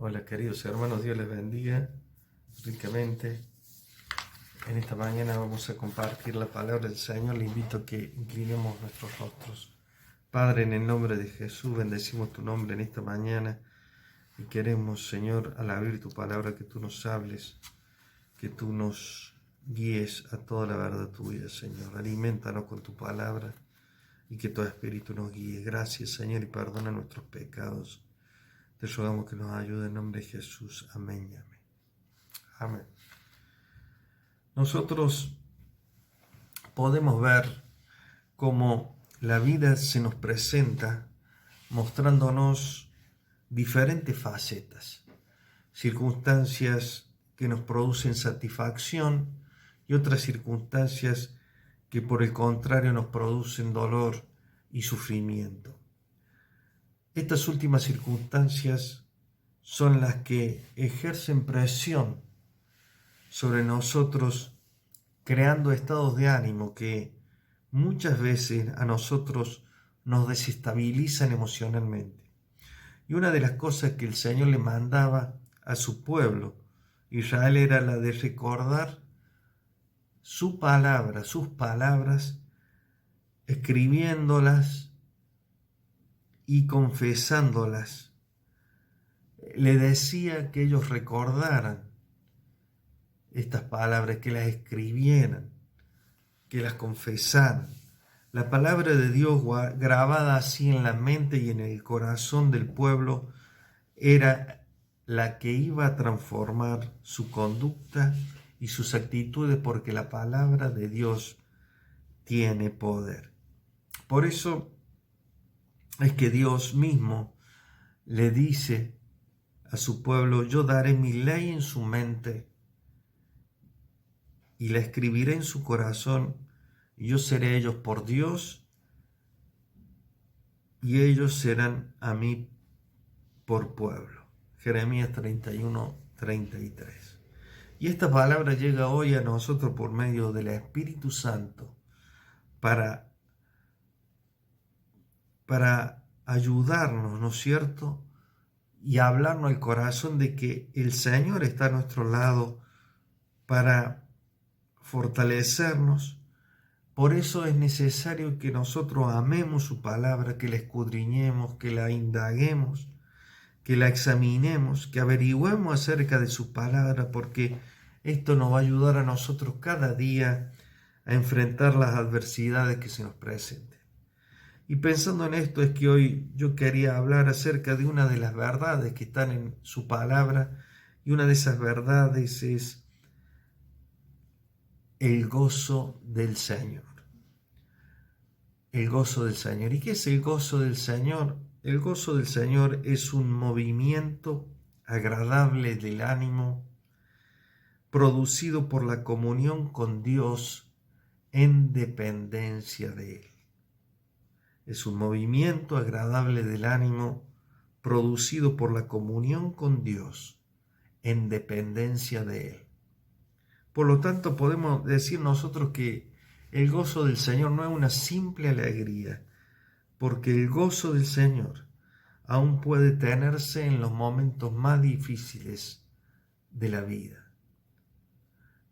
Hola queridos hermanos, Dios les bendiga ricamente. En esta mañana vamos a compartir la palabra del Señor. Le invito a que inclinemos nuestros rostros. Padre, en el nombre de Jesús, bendecimos tu nombre en esta mañana y queremos, Señor, al abrir tu palabra, que tú nos hables, que tú nos guíes a toda la verdad tuya, Señor. Aliméntanos con tu palabra y que tu Espíritu nos guíe. Gracias, Señor, y perdona nuestros pecados. Te rogamos que nos ayude en nombre de Jesús. Amén y amén. Amén. Nosotros podemos ver cómo la vida se nos presenta mostrándonos diferentes facetas, circunstancias que nos producen satisfacción y otras circunstancias que por el contrario nos producen dolor y sufrimiento. Estas últimas circunstancias son las que ejercen presión sobre nosotros, creando estados de ánimo que muchas veces a nosotros nos desestabilizan emocionalmente. Y una de las cosas que el Señor le mandaba a su pueblo, Israel, era la de recordar su palabra, sus palabras, escribiéndolas y confesándolas. Le decía que ellos recordaran estas palabras, que las escribieran, que las confesaran. La palabra de Dios grabada así en la mente y en el corazón del pueblo era la que iba a transformar su conducta y sus actitudes, porque la palabra de Dios tiene poder. Por eso es que Dios mismo le dice a su pueblo: yo daré mi ley en su mente y la escribiré en su corazón, y yo seré ellos por Dios, y ellos serán a mí por pueblo. Jeremías 31:33. Y esta palabra llega hoy a nosotros por medio del Espíritu Santo para ayudarnos, ¿no es cierto? Y hablarnos al corazón de que el Señor está a nuestro lado para fortalecernos. Por eso es necesario que nosotros amemos su palabra, que la escudriñemos, que la indaguemos, que la examinemos, que averigüemos acerca de su palabra, porque esto nos va a ayudar a nosotros cada día a enfrentar las adversidades que se nos presenten. Y pensando en esto es que hoy yo quería hablar acerca de una de las verdades que están en su palabra, y una de esas verdades es el gozo del Señor. El gozo del Señor. ¿Y qué es el gozo del Señor? El gozo del Señor es un movimiento agradable del ánimo producido por la comunión con Dios en dependencia de Él. Es un movimiento agradable del ánimo producido por la comunión con Dios en dependencia de Él. Por lo tanto, podemos decir nosotros que el gozo del Señor no es una simple alegría, porque el gozo del Señor aún puede tenerse en los momentos más difíciles de la vida.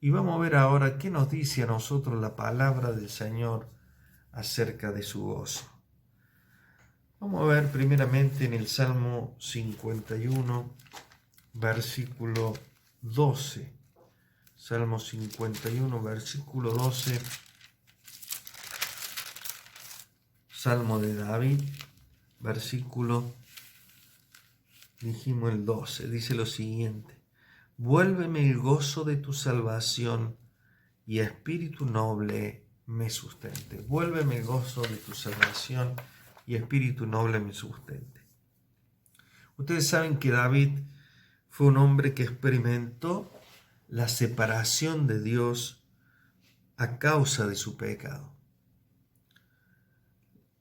Y vamos a ver ahora qué nos dice a nosotros la palabra del Señor acerca de su gozo. Vamos a ver primeramente en el Salmo 51, versículo 12. Salmo 51, versículo 12. Salmo de David, versículo, dijimos el 12, dice lo siguiente: vuélveme el gozo de tu salvación y espíritu noble me sustente. Vuélveme el gozo de tu salvación y espíritu noble me sustente. Ustedes saben que David fue un hombre que experimentó la separación de Dios a causa de su pecado.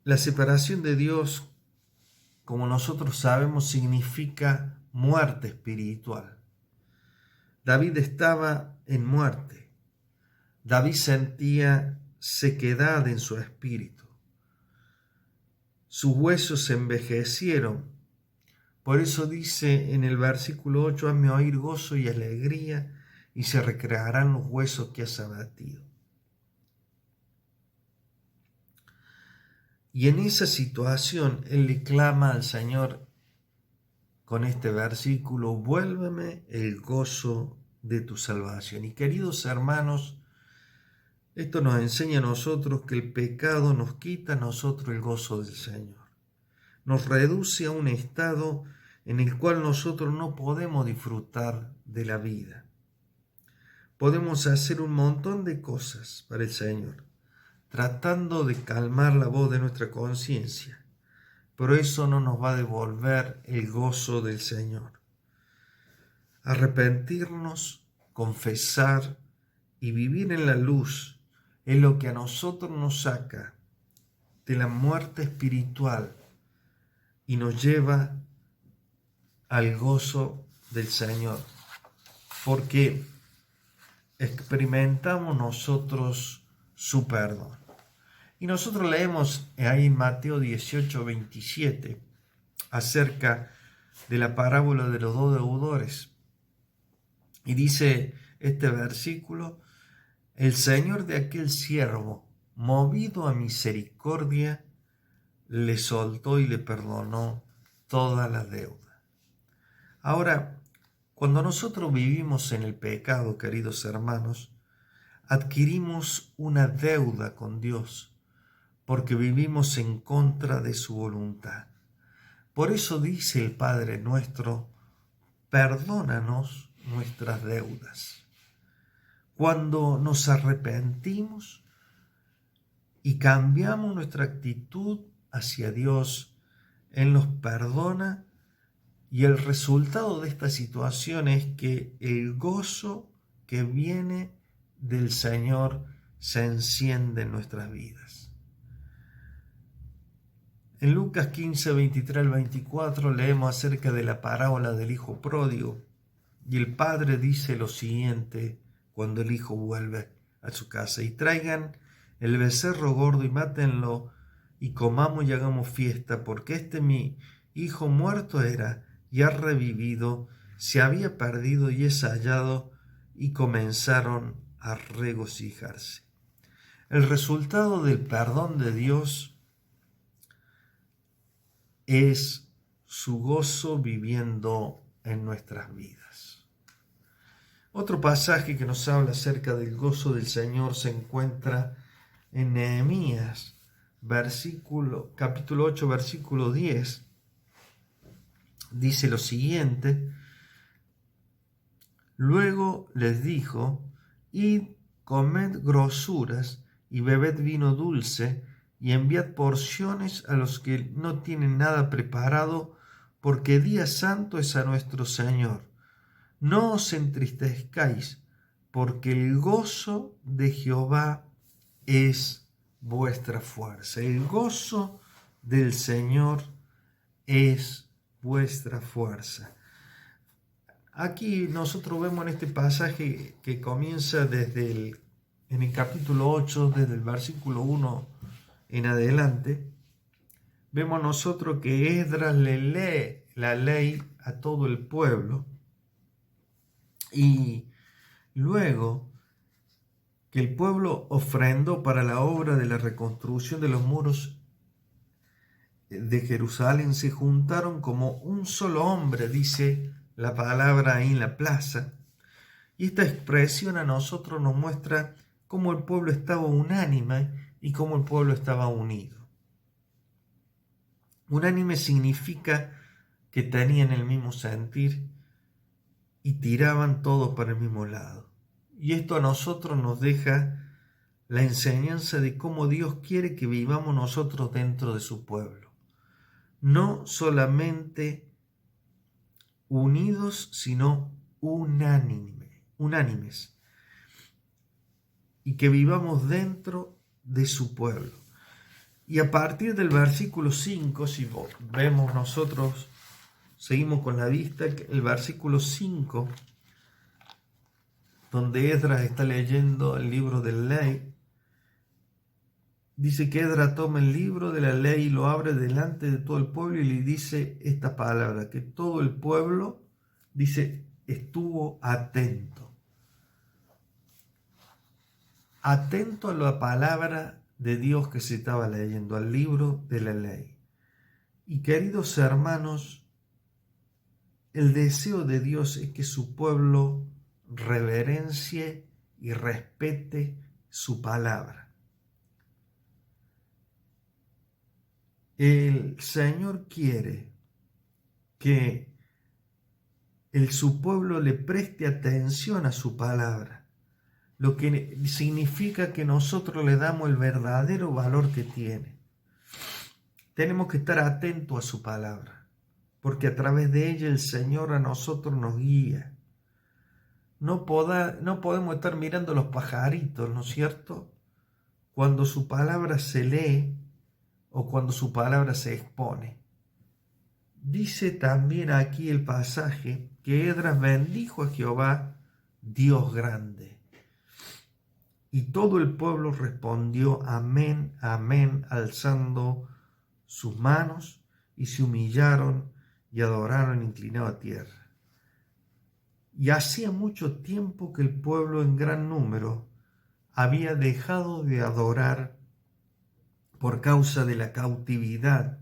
La separación de Dios, como nosotros sabemos, significa muerte espiritual. David estaba en muerte. David sentía sequedad en su espíritu. Sus huesos se envejecieron Por eso dice en el versículo 8, hazme oír gozo y alegría, y se recrearán los huesos que has abatido. Y en esa situación él le clama al Señor con este versículo, vuélveme el gozo de tu salvación. Y queridos hermanos, esto nos enseña a nosotros que el pecado nos quita a nosotros el gozo del Señor. Nos reduce a un estado en el cual nosotros no podemos disfrutar de la vida. Podemos hacer un montón de cosas para el Señor, tratando de calmar la voz de nuestra conciencia, pero eso no nos va a devolver el gozo del Señor. Arrepentirnos, confesar y vivir en la luz es lo que a nosotros nos saca de la muerte espiritual y nos lleva al gozo del Señor, porque experimentamos nosotros su perdón. Y nosotros leemos ahí en Mateo 18, 27 acerca de la parábola de los dos deudores. Y dice este versículo, el Señor de aquel siervo, movido a misericordia, le soltó y le perdonó toda la deuda. Ahora, cuando nosotros vivimos en el pecado, queridos hermanos, adquirimos una deuda con Dios, porque vivimos en contra de su voluntad. Por eso dice el Padre nuestro, perdónanos nuestras deudas. Cuando nos arrepentimos y cambiamos nuestra actitud hacia Dios, Él nos perdona y el resultado de esta situación es que el gozo que viene del Señor se enciende en nuestras vidas. En Lucas 15, 23 al 24 leemos acerca de la parábola del hijo pródigo y el padre dice lo siguiente cuando el hijo vuelve a su casa: y traigan el becerro gordo y mátenlo y comamos y hagamos fiesta, porque mi hijo muerto era y ha revivido, se había perdido y es hallado, y comenzaron a regocijarse. El resultado del perdón de Dios es su gozo viviendo en nuestras vidas. Otro pasaje que nos habla acerca del gozo del Señor se encuentra en Nehemías, capítulo 8, versículo 10. Dice lo siguiente: luego les dijo, id, comed grosuras y bebed vino dulce, y enviad porciones a los que no tienen nada preparado, porque día santo es a nuestro Señor. No os entristezcáis, porque el gozo de Jehová es vuestra fuerza. El gozo del Señor es vuestra fuerza. Aquí nosotros vemos en este pasaje que comienza en el capítulo 8, desde el versículo 1 en adelante, vemos nosotros que Esdras le lee la ley a todo el pueblo y luego que el pueblo ofrendó para la obra de la reconstrucción de los muros de Jerusalén, se juntaron como un solo hombre, dice la palabra ahí en la plaza, y esta expresión a nosotros nos muestra cómo el pueblo estaba unánime y cómo el pueblo estaba unido. Unánime significa que tenían el mismo sentir y tiraban todos para el mismo lado. Y esto a nosotros nos deja la enseñanza de cómo Dios quiere que vivamos nosotros dentro de su pueblo. No solamente unidos, sino unánimes. Y que vivamos dentro de su pueblo. Y a partir del versículo 5, si vemos nosotros, seguimos con la vista, el versículo 5, donde Esdras está leyendo el libro de la ley, dice que Esdras toma el libro de la ley y lo abre delante de todo el pueblo y le dice esta palabra, que todo el pueblo, dice, estuvo atento. Atento a la palabra de Dios que se estaba leyendo, al libro de la ley. Y queridos hermanos, el deseo de Dios es que su pueblo reverencie y respete su palabra. El Señor quiere que su pueblo le preste atención a su palabra, lo que significa que nosotros le damos el verdadero valor que tiene. Tenemos que estar atentos a su palabra, porque a través de ella el Señor a nosotros nos guía. No podemos estar mirando los pajaritos, ¿no es cierto? Cuando su palabra se lee o cuando su palabra se expone. Dice también aquí el pasaje que Esdras bendijo a Jehová, Dios grande. Y todo el pueblo respondió amén, amén, alzando sus manos, y se humillaron y adoraron inclinado a tierra. Y hacía mucho tiempo que el pueblo en gran número había dejado de adorar por causa de la cautividad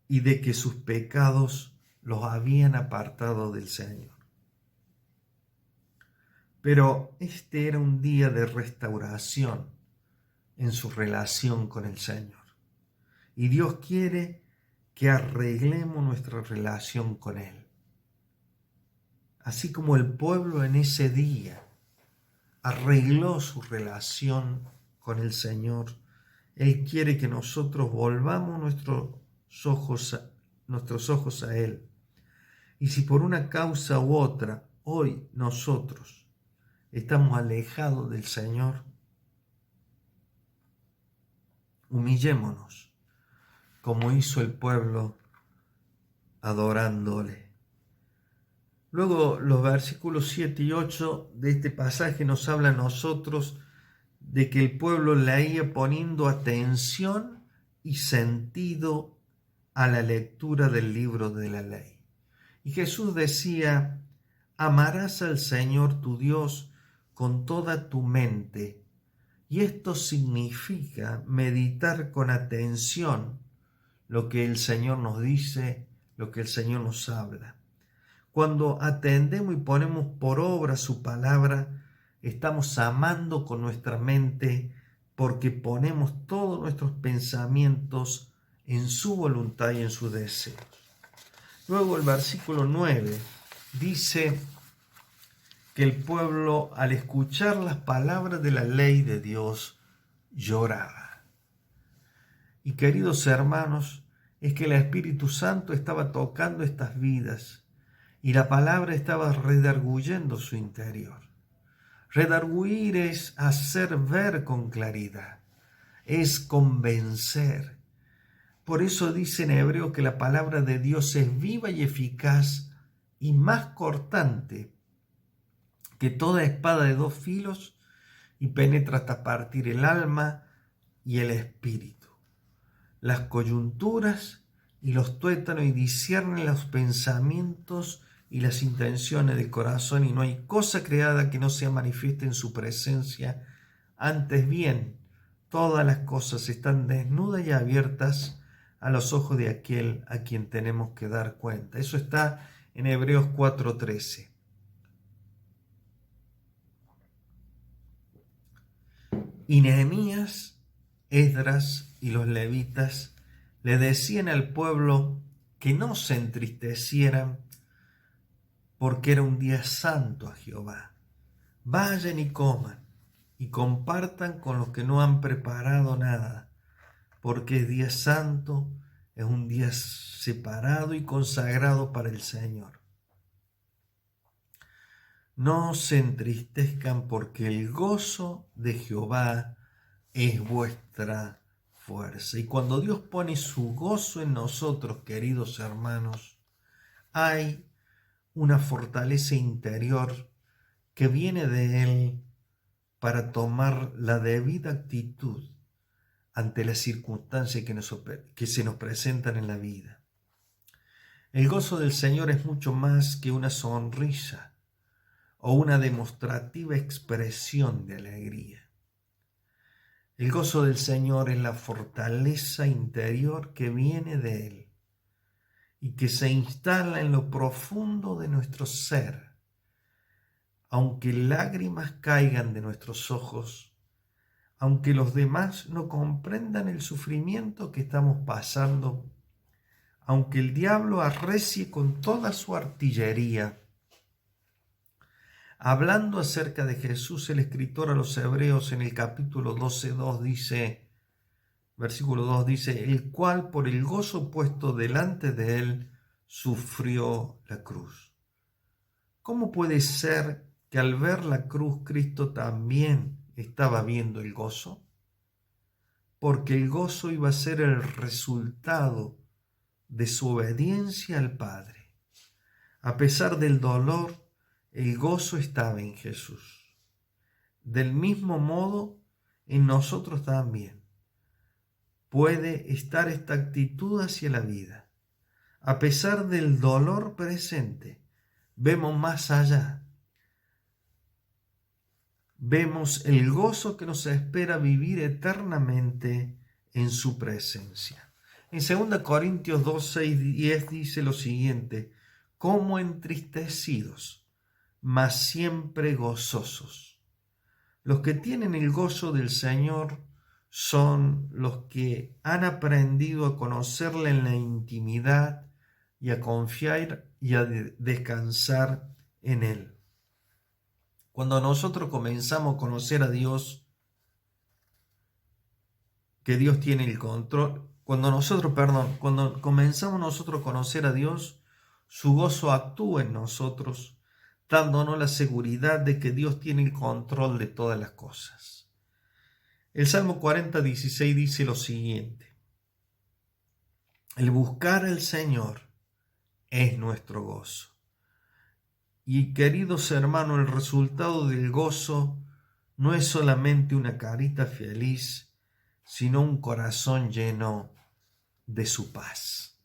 y de que sus pecados los habían apartado del Señor. Pero este era un día de restauración en su relación con el Señor. Y Dios quiere que arreglemos nuestra relación con Él. Así como el pueblo en ese día arregló su relación con el Señor, Él quiere que nosotros volvamos nuestros ojos a Él. Y si por una causa u otra hoy nosotros estamos alejados del Señor, humillémonos como hizo el pueblo adorándole. Luego los versículos 7 y 8 de este pasaje nos habla a nosotros de que el pueblo leía poniendo atención y sentido a la lectura del libro de la ley. Y Jesús decía, amarás al Señor tu Dios con toda tu mente. Y esto significa meditar con atención lo que el Señor nos dice, lo que el Señor nos habla. Cuando atendemos y ponemos por obra su palabra, estamos amando con nuestra mente porque ponemos todos nuestros pensamientos en su voluntad y en sus deseos. Luego el versículo 9 dice que el pueblo, al escuchar las palabras de la ley de Dios, lloraba. Y queridos hermanos, es que el Espíritu Santo estaba tocando estas vidas y la palabra estaba redarguyendo su interior. Redarguir es hacer ver con claridad, es convencer. Por eso dice en Hebreo que la palabra de Dios es viva y eficaz y más cortante que toda espada de dos filos y penetra hasta partir el alma y el espíritu, las coyunturas y los tuétanos, y discierne los pensamientos y las intenciones del corazón, y no hay cosa creada que no sea manifiesta en su presencia. Antes bien, todas las cosas están desnudas y abiertas a los ojos de aquel a quien tenemos que dar cuenta. Eso está en Hebreos 4:13. Y Nehemías, Esdras y los levitas le decían al pueblo que no se entristecieran porque era un día santo a Jehová. Vayan y coman y compartan con los que no han preparado nada, porque es día santo, es un día separado y consagrado para el Señor. No se entristezcan porque el gozo de Jehová es vuestra fuerza. Y cuando Dios pone su gozo en nosotros, queridos hermanos, hay una fortaleza interior que viene de Él para tomar la debida actitud ante las circunstancias que se nos presentan en la vida. El gozo del Señor es mucho más que una sonrisa o una demostrativa expresión de alegría. El gozo del Señor es la fortaleza interior que viene de Él y que se instala en lo profundo de nuestro ser. Aunque lágrimas caigan de nuestros ojos, aunque los demás no comprendan el sufrimiento que estamos pasando, aunque el diablo arrecie con toda su artillería. Hablando acerca de Jesús, el escritor a los Hebreos en el capítulo 12:2 dice, versículo 2 dice, el cual por el gozo puesto delante de él sufrió la cruz. ¿Cómo puede ser que al ver la cruz Cristo también estaba viendo el gozo? Porque el gozo iba a ser el resultado de su obediencia al Padre. A pesar del dolor, el gozo estaba en Jesús. Del mismo modo, en nosotros también puede estar esta actitud hacia la vida. A pesar del dolor presente, vemos más allá. Vemos el gozo que nos espera vivir eternamente en su presencia. En 2 Corintios 2, 6 y 10 dice lo siguiente, como entristecidos, mas siempre gozosos. Los que tienen el gozo del Señor son los que han aprendido a conocerle en la intimidad y a confiar y a descansar en Él. Cuando nosotros comenzamos a conocer a Dios, que Dios tiene el control, cuando comenzamos nosotros a conocer a Dios, su gozo actúa en nosotros, dándonos la seguridad de que Dios tiene el control de todas las cosas. El Salmo 40:16 dice lo siguiente, el buscar al Señor es nuestro gozo. Y queridos hermanos, el resultado del gozo no es solamente una carita feliz, sino un corazón lleno de su paz.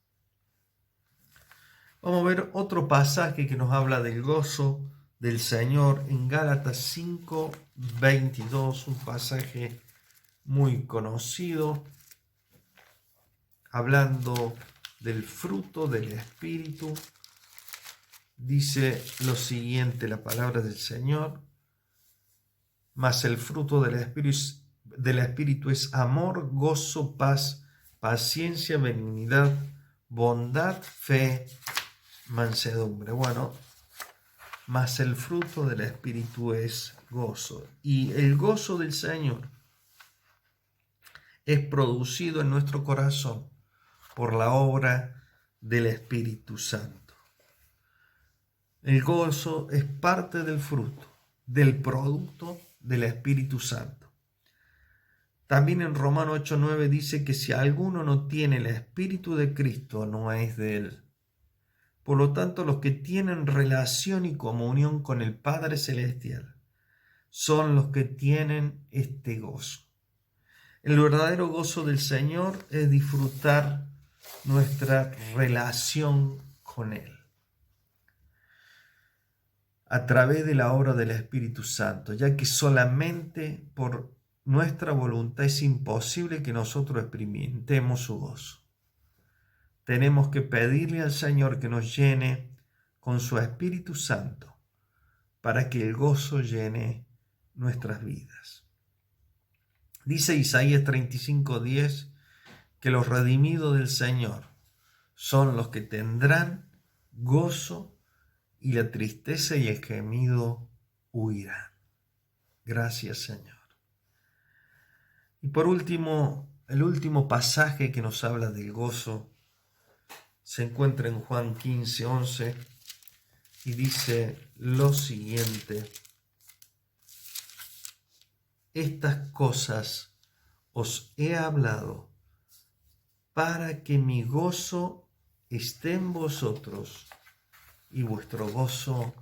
Vamos a ver otro pasaje que nos habla del gozo del Señor en Gálatas 5:22, un pasaje muy conocido, hablando del fruto del Espíritu. Dice lo siguiente la palabra del Señor, mas el fruto del Espíritu es amor, gozo, paz, paciencia, benignidad, bondad, fe, mansedumbre. Bueno, mas el fruto del Espíritu es gozo. Y el gozo del Señor es producido en nuestro corazón por la obra del Espíritu Santo. El gozo es parte del fruto, del producto del Espíritu Santo. También en Romanos 8:9 dice que si alguno no tiene el Espíritu de Cristo, no es de él. Por lo tanto, los que tienen relación y comunión con el Padre Celestial son los que tienen este gozo. El verdadero gozo del Señor es disfrutar nuestra relación con Él a través de la obra del Espíritu Santo, ya que solamente por nuestra voluntad es imposible que nosotros experimentemos su gozo. Tenemos que pedirle al Señor que nos llene con su Espíritu Santo para que el gozo llene nuestras vidas. Dice Isaías 35:10 que los redimidos del Señor son los que tendrán gozo y la tristeza y el gemido huirán. Gracias, Señor. Y por último, el último pasaje que nos habla del gozo se encuentra en Juan 15:11 y dice lo siguiente: estas cosas os he hablado para que mi gozo esté en vosotros y vuestro gozo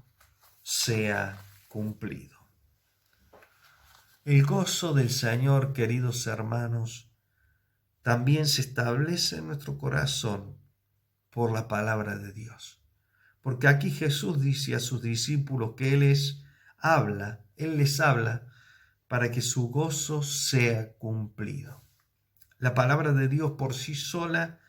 sea cumplido. El gozo del Señor, queridos hermanos, también se establece en nuestro corazón por la palabra de Dios. Porque aquí Jesús dice a sus discípulos que Él les habla para que su gozo sea cumplido. La palabra de Dios por sí sola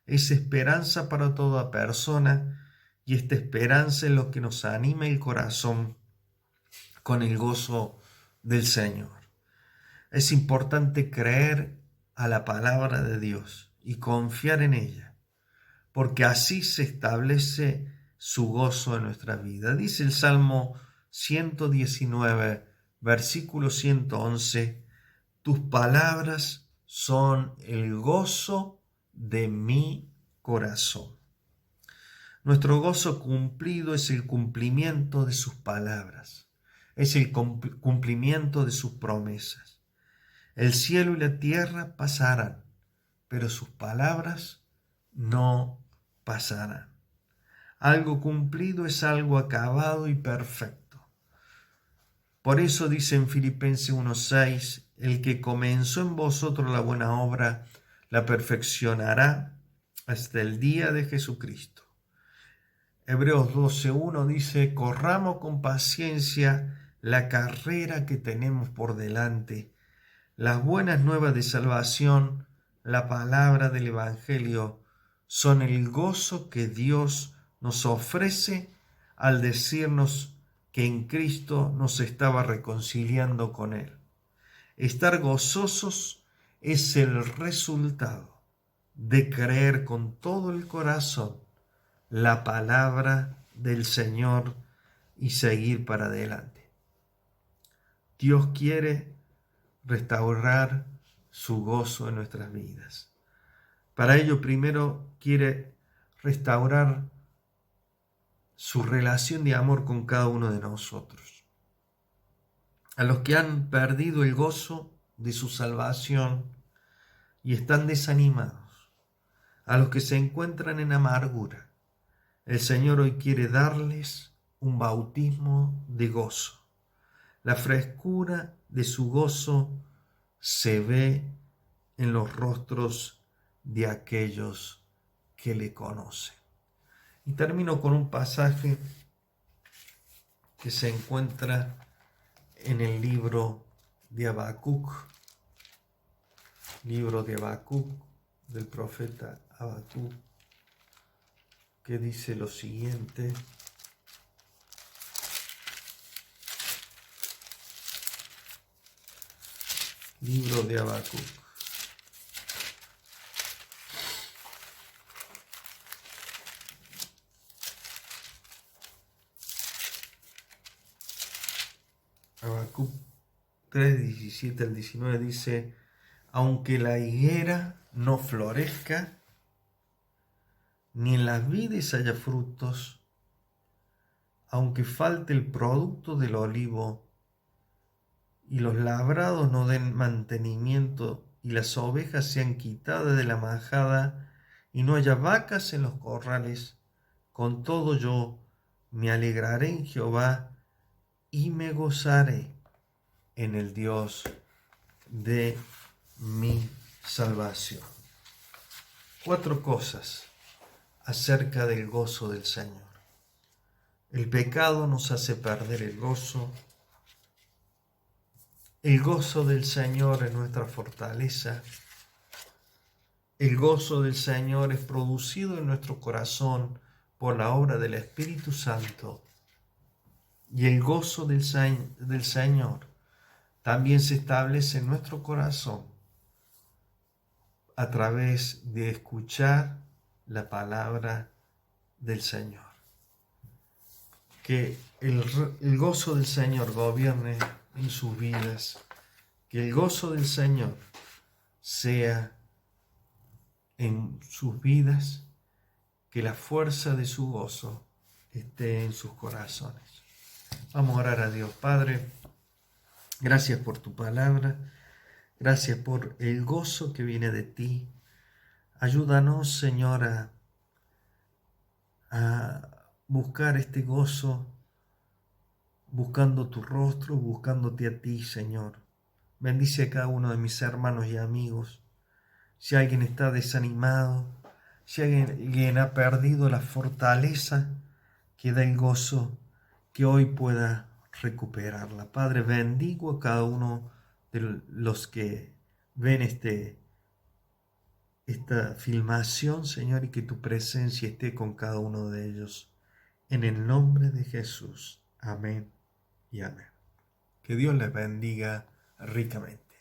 es esperanza para toda persona, y esta esperanza es lo que nos anima el corazón con el gozo del Señor. Es importante creer a la palabra de Dios y confiar en ella, porque así se establece su gozo en nuestra vida. Dice el Salmo 119, versículo 111, tus palabras son el gozo de mi corazón. Nuestro gozo cumplido es el cumplimiento de sus palabras, es el cumplimiento de sus promesas. El cielo y la tierra pasarán, pero sus palabras no pasarán. Algo cumplido es algo acabado y perfecto. Por eso dice en Filipenses 1:6, el que comenzó en vosotros la buena obra, la perfeccionará hasta el día de Jesucristo. Hebreos 12:1 dice, corramos con paciencia la carrera que tenemos por delante. Las buenas nuevas de salvación, la palabra del Evangelio, son el gozo que Dios nos ofrece al decirnos que en Cristo nos estaba reconciliando con Él. Estar gozosos es el resultado de creer con todo el corazón la palabra del Señor y seguir para adelante. Dios quiere restaurar su gozo en nuestras vidas. Para ello, primero quiere restaurar su relación de amor con cada uno de nosotros. A los que han perdido el gozo de su salvación y están desanimados, a los que se encuentran en amargura, el Señor hoy quiere darles un bautismo de gozo. La frescura de su gozo se ve en los rostros de aquellos que le conocen. Y termino con un pasaje que se encuentra en el libro de Habacuc, del profeta Habacuc, que dice lo siguiente. Libro de Habacuc. Habacuc 3, 17 al 19 dice, aunque la higuera no florezca, ni en las vides haya frutos, aunque falte el producto del olivo, y los labrados no den mantenimiento, y las ovejas sean quitadas de la majada, y no haya vacas en los corrales, con todo yo me alegraré en Jehová, y me gozaré en el Dios de mi salvación. 4 cosas acerca del gozo del Señor. El pecado nos hace perder el gozo. El gozo del Señor es nuestra fortaleza. El gozo del Señor es producido en nuestro corazón por la obra del Espíritu Santo. Y el gozo del Señor también se establece en nuestro corazón a través de escuchar la palabra del Señor. Que el gozo del Señor gobierne en sus vidas, que el gozo del Señor sea en sus vidas, que la fuerza de su gozo esté en sus corazones. Vamos a orar a Dios. Padre, gracias por tu palabra, gracias por el gozo que viene de ti. Ayúdanos, Señor, a buscar este gozo, buscando tu rostro, buscándote a ti, Señor. Bendice a cada uno de mis hermanos y amigos, Si alguien está desanimado, si alguien ha perdido la fortaleza que da el gozo, que hoy pueda recuperarla. Padre, bendigo a cada uno de los que ven esta filmación, Señor, y que tu presencia esté con cada uno de ellos. En el nombre de Jesús. Amén y amén. Que Dios les bendiga ricamente.